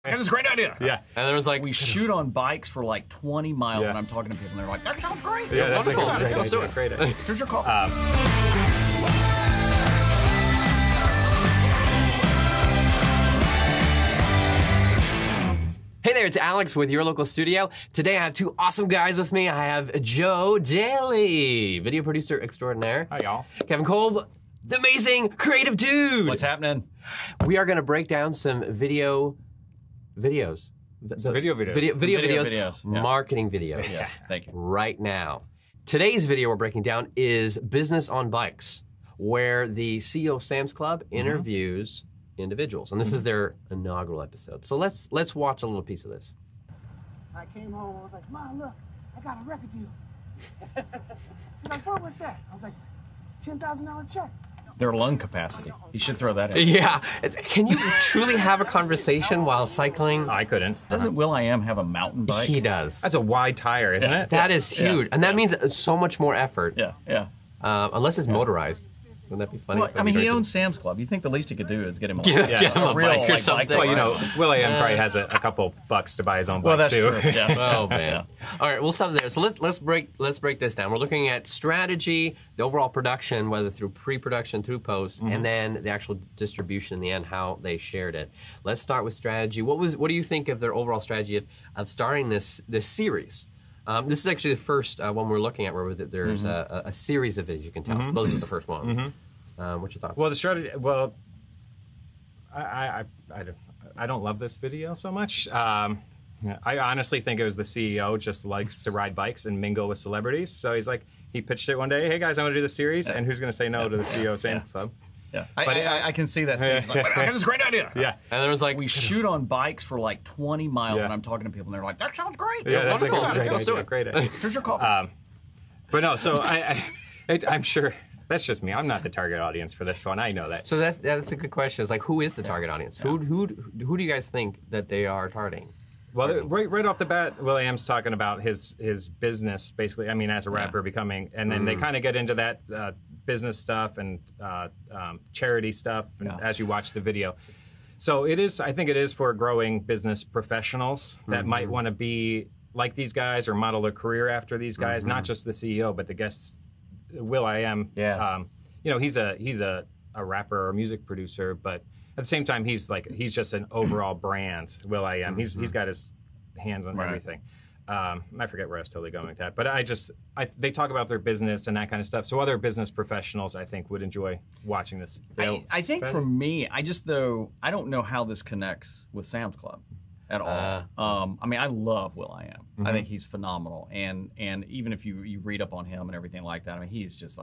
I got this great idea. Yeah. And there was like, we shoot on bikes for like 20 miles, and I'm talking to people, and they're like, that sounds great. Yeah, that's wonderful. a great Let's do idea. it. Great idea. Here's your call. Hey there, it's Alex with Your Local Studio. Today I have two awesome guys with me. I have Joe Daly, video producer extraordinaire. Hi, y'all. Kevin Kolb, the amazing creative dude. What's happening? We are going to break down some videos. Video videos. Video videos. Yeah. Marketing videos. Yeah, thank you. Right now. Today's video we're breaking down is Business on Bikes, where the CEO of Sam's Club interviews individuals, and this is their inaugural episode. So let's watch a little piece of this. I came home, I was like, Mom, look, I got a record deal. She's like, Bro, what's that? I was like, $10,000 check. Their lung capacity. You should throw that in. Yeah. Can you truly have a conversation while cycling? I couldn't. Doesn't Will.i.am have a mountain bike? He does. That's a wide tire, isn't it? That is huge, and that means so much more effort. Yeah, yeah. Unless it's motorized. Wouldn't that be funny? Well, I mean, he owns Sam's Club. You think the least he could do is get him a, Get him a real, bike or like, something. bike Well, you know, ride. Will.i.am probably has a couple bucks to buy his own bike, Well, that's too. true. Yeah. Oh man! All right, we'll stop there. So let's break this down. We're looking at strategy, the overall production, whether through pre-production, through post, and then the actual distribution in the end, how they shared it. Let's start with strategy. What do you think of their overall strategy of starting this series? This is actually the first one we're looking at, where there's a series of videos. You can tell those are the first one. What's your thoughts? Well, the strategy. Well, I don't love this video so much. I honestly think it was the CEO just likes to ride bikes and mingle with celebrities. So he pitched it one day. Hey guys, I want to do the series, and who's going to say no to the CEO of Sam's Club? Yeah, But I can see that. Scene. He's like, I got this great idea. Yeah. and there was like, We shoot on bikes for like 20 miles, Yeah. and I'm talking to people, and they're like, that sounds great. Yeah, that's a wonderful. great Let's do idea. it. Great idea. Here's your coffee. But no, so I'm sure that's just me. I'm not the target audience for this one. I know that. So that's a good question. It's like, who is the target audience? Who do you guys think that they are targeting? Well, right off the bat, Will.i.am's talking about his business, basically. I mean, as a rapper becoming, and then they kind of get into that business stuff and charity stuff, and as you watch the video. So I think it is for growing business professionals that might want to be like these guys or model their career after these guys, not just the CEO, but the guests. Will.i.am, you know, he's a rapper or a music producer, but at the same time, he's just an overall brand. Will.i.am, he's got his hands on everything. I forget where I was totally going with that, but they talk about their business and that kind of stuff. So other business professionals, I think, would enjoy watching this. I think for me, I don't know how this connects with Sam's Club at all. I mean, I love Will.i.am. I think he's phenomenal, and even if you read up on him and everything like that, I mean, he's just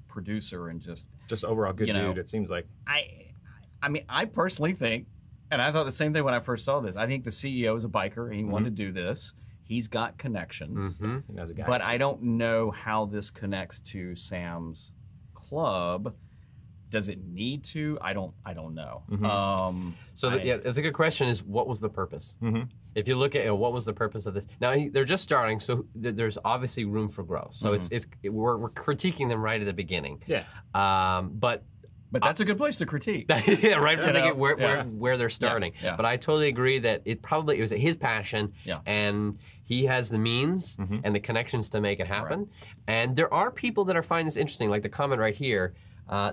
producer and just overall good you know, dude. It seems like. I mean, I personally think, and I thought the same thing when I first saw this. I think the CEO is a biker, and he wanted to do this. He's got connections, He knows a guy. but I don't know how this connects to Sam's Club. Does it need to? I don't know. It's a good question. Is what was the purpose? If you look at what was the purpose of this? Now they're just starting, so there's obviously room for growth. So we're critiquing them right at the beginning. Yeah. But that's a good place to critique. Yeah, right from the beginning, where they're starting. Yeah. But I totally agree that it was his passion, and he has the means and the connections to make it happen. Right. And there are people that are finding this interesting, like the comment right here.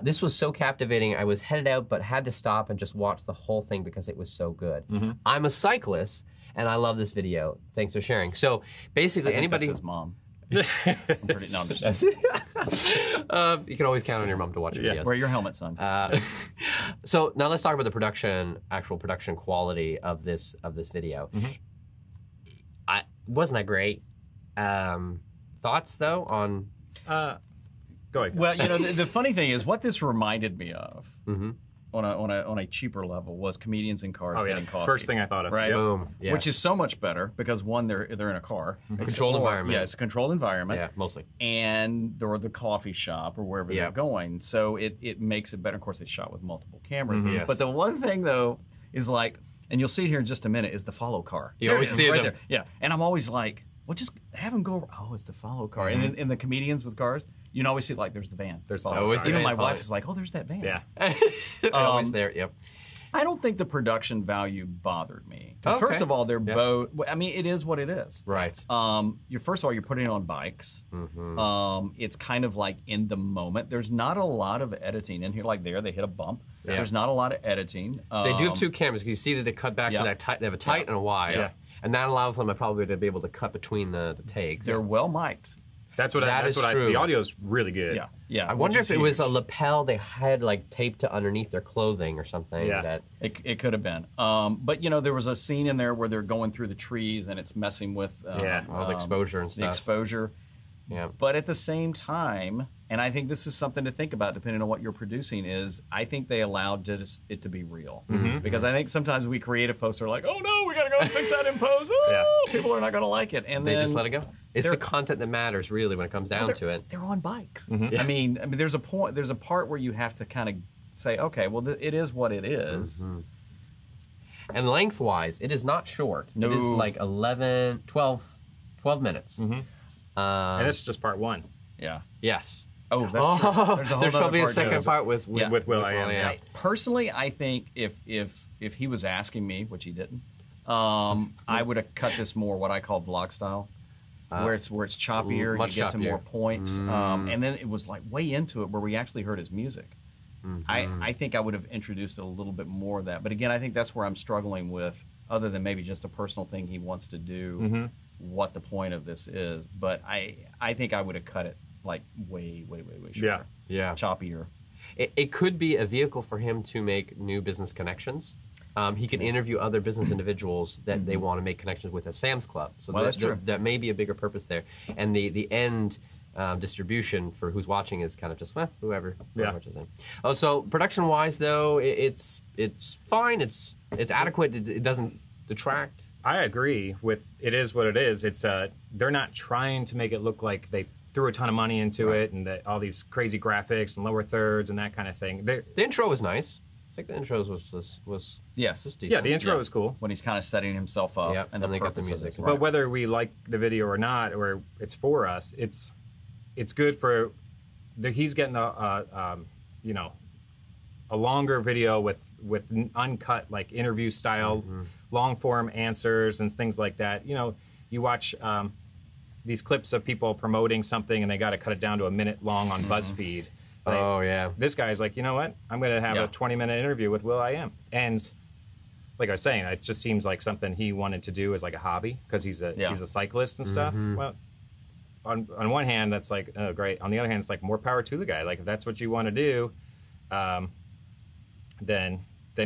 This was so captivating. I was headed out, but had to stop and just watch the whole thing because it was so good. I'm a cyclist, and I love this video. Thanks for sharing. So basically, anybody. That's his mom. I'm just kidding. You can always count on your mom to watch your videos. Wear your helmet, son. So now let's talk about the actual production quality of this video. Wasn't that great? Thoughts though on? Go ahead. Well, you know, the funny thing is, what this reminded me of on a cheaper level was comedians in cars getting coffee. First thing I thought of. Right? Yep. Boom. Yes. Which is so much better because one, they're in a car, Controlled environment. Yeah, it's a controlled environment. Yeah, mostly. And they're the coffee shop or wherever they're going, so it makes it better. Of course, they shot with multiple cameras. Yes. But the one thing though is like, and you'll see it here in just a minute, is the follow car. You always see them. there. Yeah, and I'm always like, well, just have them go over. Oh, it's the follow car. And in the comedians with cars, you can always see like there's the van. There's follow always car. the Even van my follow. wife is like, oh, there's that van. Yeah. Always there. Yep. I don't think the production value bothered me. Okay. First of all, they're both. I mean, it is what it is. Right. First of all, you're putting it on bikes. It's kind of like in the moment. There's not a lot of editing in here. Like they hit a bump. Yeah. There's not a lot of editing. They do have 2 cameras. You see that they cut back to that tight. They have a tight and a wide. Yeah. And that allows them probably to be able to cut between the takes. They're well mic'd. That's what the audio's really good. Yeah, yeah. I wonder if it was a lapel they had like taped to underneath their clothing or something. Yeah, that it could have been. But there was a scene in there where they're going through the trees and it's messing with all the exposure and stuff. The exposure. Yeah. But at the same time, and I think this is something to think about depending on what you're producing, is I think they allowed it to be real. Because I think sometimes we creative folks are like, oh no, we got to go and fix that in post. Oh, people are not going to like it. And they then just let it go. It's the content that matters really when it comes down to it. They're on bikes. I mean, there's a part where you have to kind of say, okay, well, it is what it is. And lengthwise, it is not short. No. It is like 12 minutes. And this is just part 1. Yeah. Yes. Oh, that's true. There's probably a part second part with will.i.am. Yeah. Personally, I think if he was asking me, which he didn't, I would have cut this more what I call vlog style, where it's choppier, you get to more points, and then it was like way into it where we actually heard his music. I think I would have introduced a little bit more of that, but again, I think that's where I'm struggling with, other than maybe just a personal thing he wants to do, what the point of this is. But I think I would have cut it like way shorter. Yeah. Choppier. It could be a vehicle for him to make new business connections. He can interview other business individuals that they want to make connections with at Sam's Club. So that's true. That may be a bigger purpose there. And the end distribution for who's watching is kind of just whoever watches in. Oh, so production-wise though, it's fine. It's adequate. It doesn't detract. I agree with it is what it is. It's they're not trying to make it look like they threw a ton of money into it and all these crazy graphics and lower thirds and that kind of thing. The intro was nice. I think the intro was decent. Yeah, the intro was cool. When he's kind of setting himself up, and then they got the music. But whether we like the video or not, or it's for us, it's good for he's getting a longer video with uncut, like interview style, long form answers and things like that. You watch these clips of people promoting something and they got to cut it down to a minute long on BuzzFeed. This guy's like, you know what? I'm going to have a 20-minute interview with will.i.am. And like I was saying, it just seems like something he wanted to do as like a hobby because he's a cyclist and stuff. Well, on one hand, that's like, oh, great. On the other hand, it's like more power to the guy. Like if that's what you want to do, then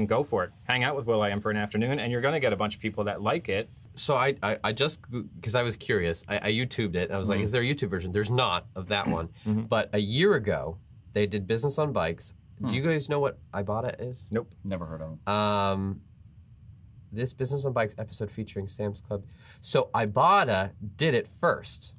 go for it. Hang out with will.i.am for an afternoon, and you're going to get a bunch of people that like it. So I just, because I was curious, I YouTubed it. I was like, is there a YouTube version? There's not of that one. But a year ago, they did Business on Bikes. Do you guys know what Ibotta is? Nope. Never heard of them. This Business on Bikes episode featuring Sam's Club. So Ibotta did it first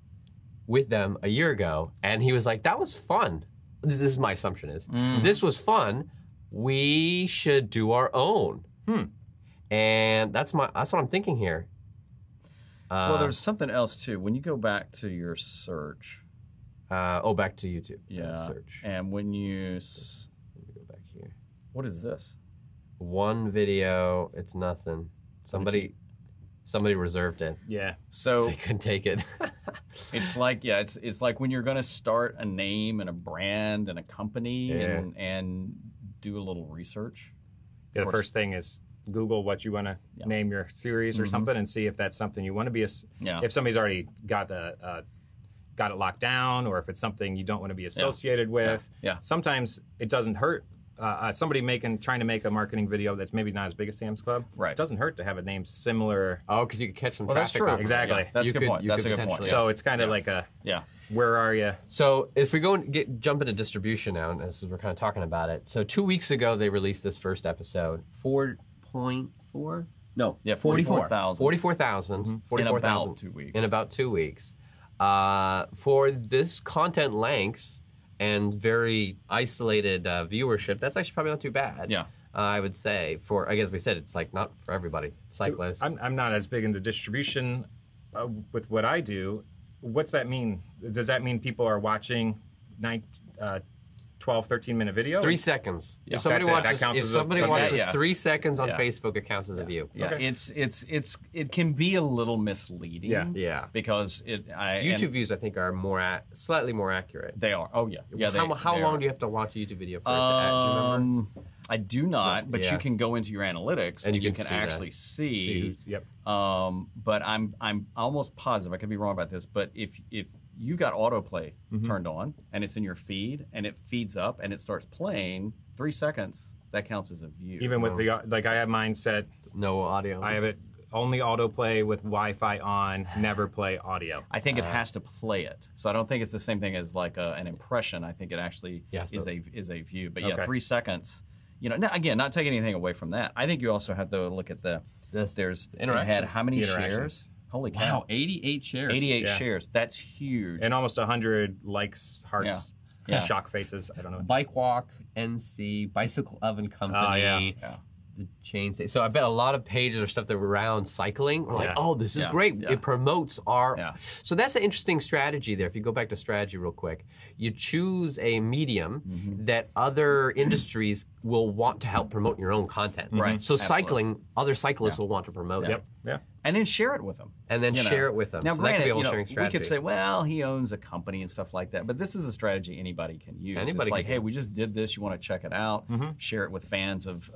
with them a year ago, and he was like, that was fun. This is my assumption is. This was fun. We should do our own. And that's what I'm thinking here. Well, there's something else too. When you go back to your search. Back to YouTube. Yeah. Search. And when you... Let me go back here. What is this? One video. It's nothing. Somebody reserved it. Yeah. So they couldn't take it. It's like, it's like when you're going to start a name and a brand and a company and do a little research. Yeah, the first thing is Google what you want to name your series or something and see if that's something you want to be. If somebody's already got it locked down, or if it's something you don't want to be associated with. Sometimes it doesn't hurt. Somebody trying to make a marketing video that's maybe not as big as Sam's Club. Right. It doesn't hurt to have a name similar. Oh, because you can catch some traffic. That's true. Exactly. Yeah, that's a good point. That's a good point. So it's kind of like where are you? So if we go and jump into distribution now, and as we're kind of talking about it. So 2 weeks ago, they released this first episode. 4.4? No. Yeah, 44,000. 44,000. 44,000. In about 2 weeks. In about 2 weeks. For this content length and very isolated viewership, that's actually probably not too bad. Yeah. I would say I guess we said it's like not for everybody. Cyclists. I'm not as big into distribution with what I do. What's that mean? Does that mean people are watching 12, 13-minute video? 3 seconds. Yeah. If somebody That's it. watches, That counts if somebody watches yeah. 3 seconds on Yeah. Facebook, it counts as a view. Yeah, Okay. it can be a little misleading. Yeah. Yeah. Because YouTube views, I think, are slightly more accurate. They are. Oh yeah. Yeah. How they long are. do you have to watch a YouTube video for it to add? Do you remember? I do not, but Yeah. you can go into your analytics And and you you can can see that. actually see. Yep. But I'm almost positive, I could be wrong about this, but if you've got autoplay turned on and it's in your feed and it feeds up and it starts playing, 3 seconds, that counts as a view. Even with the, like I have mine set, No audio. I have it only autoplay with Wi-Fi on, never play audio. I think it has to play it, so I don't think it's the same thing as like an impression. I think it actually Yes, is a view. But yeah, Okay. 3 seconds. You know, now, again, not taking anything away from that. I think you also have to look at there's interactions. it had how many The interactions. shares? Holy cow! Wow, 88 shares. 88 Yeah. shares. That's huge. And almost 100 likes, hearts, Yeah. Yeah. shock faces. I don't know. Bike Walk, NC, Bicycle Oven Company, Oh, yeah. Yeah. the chain. So I bet a lot of pages or stuff that were around cycling were like, Yeah. oh, this is Yeah. great. Yeah. It promotes our. Yeah. So that's an interesting strategy there. If you go back to strategy real quick, you choose a medium that other industries will want to help promote your own content. Right. So Absolutely. cycling, other cyclists will want to promote it. Yep. Yeah. And then share it with them. And then You know. share it with them. Now, so that could granted, be a whole you know, sharing we strategy. could say, well, he owns a company and stuff like that, but this is a strategy anybody can use. Anybody it's like, can hey, do. we just did this. You want to check it out? Share it with fans of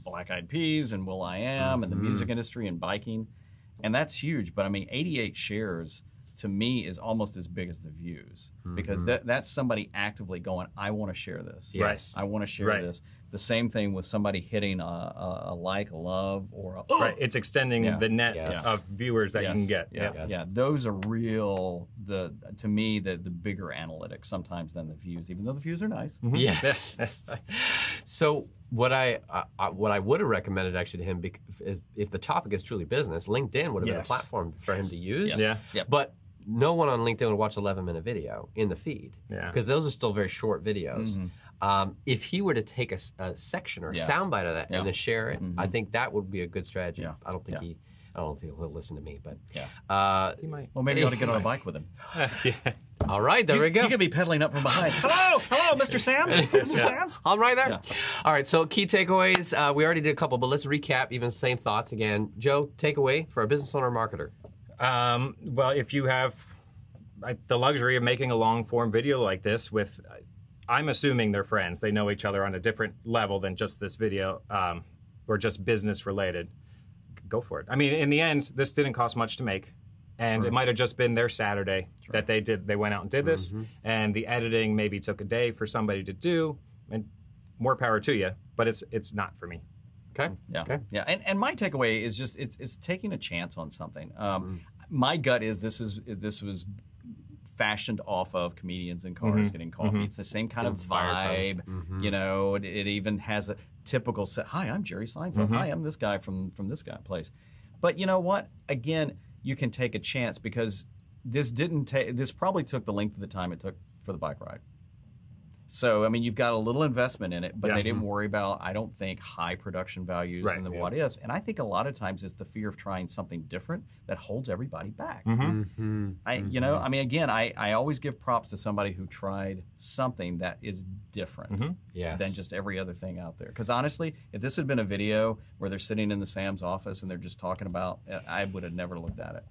Black Eyed Peas and Will I Am and the music industry and biking, and that's huge. But I mean, 88 shares to me is almost as big as the views because that's somebody actively going, I want to share this. Yes. I want to share Right. this. The same thing with somebody hitting a like, a love, or a Right. It's extending Yeah. the net Yes. of viewers that you can get. Yeah, Yes. yeah. Those are real. To me, the bigger analytics sometimes than the views, even though the views are nice. Yes. So what I would have recommended actually to him, is if the topic is truly business, LinkedIn would have been a Yes. platform for him to use. Yeah. Yep. But no one on LinkedIn would watch 11-minute video in the feed. Yeah. Because those are still very short videos. If he were to take a section or a Yeah. soundbite of that Yeah. and then share it, I think that would be a good strategy. Yeah. I don't think he'll listen to me, but Yeah. You might. Well, maybe you ought to get on a bike with him. Yeah. all right, there we go. You could be pedaling up from behind. hello, Mr. Sam's. Mr. Sam's. I'm right there. Yeah. All right, so key takeaways. We already did a couple, but let's recap even same thoughts again. Joe, takeaway for a business owner or marketer. Well, if you have the luxury of making a long form video like this with, I'm assuming they're friends. They know each other on a different level than just this video or just business related. Go for it. I mean, in the end, this didn't cost much to make. And it might have just been their Saturday that they went out and did this. And the editing maybe took a day for somebody to do. And more power to you. But it's not for me. Okay. Yeah. Okay. Yeah. And my takeaway is just it's taking a chance on something. My gut is this was fashioned off of comedians in cars getting coffee. It's the same kind of Inspired vibe. You know, it even has a typical set. Hi, I'm Jerry Seinfeld. Hi, I'm this guy from this guy place. But you know what? Again, you can take a chance because this probably took the length of the time it took for the bike ride. So, I mean, you've got a little investment in it, but they didn't worry about, I don't think, high production values and the what ifs. And I think a lot of times it's the fear of trying something different that holds everybody back. You know, I mean, again, I always give props to somebody who tried something that is different Yes. than just every other thing out there. Because honestly, if this had been a video where they're sitting in the Sam's office and they're just talking about, I would have never looked at it.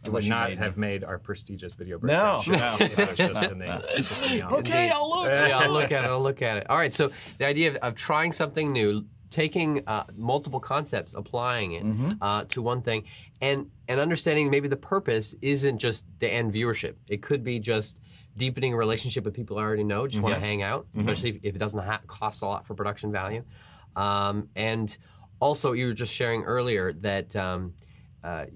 It would Unless you not made have me. made our prestigious video No, breakdown show. no. If it was just in the Okay, I'll look. Yeah, I'll look at it. I'll look at it. All right. So the idea of trying something new, taking multiple concepts, applying it to one thing, and understanding maybe the purpose isn't just the end viewership. It could be just deepening a relationship with people I already know, just want to hang out, especially if it doesn't cost a lot for production value. And also, you were just sharing earlier that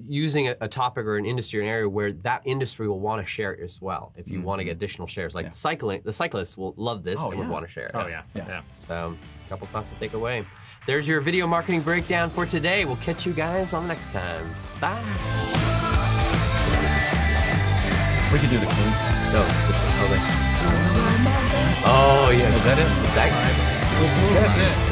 using a topic or an industry or an area where that industry will want to share it as well if you want to get additional shares. Like cycling, the cyclists will love this and would want to share it. Oh, yeah. So a couple thoughts to take away. There's your video marketing breakdown for today. We'll catch you guys on next time. Bye. We could do the clues. Oh, yeah. Is that it? That's it.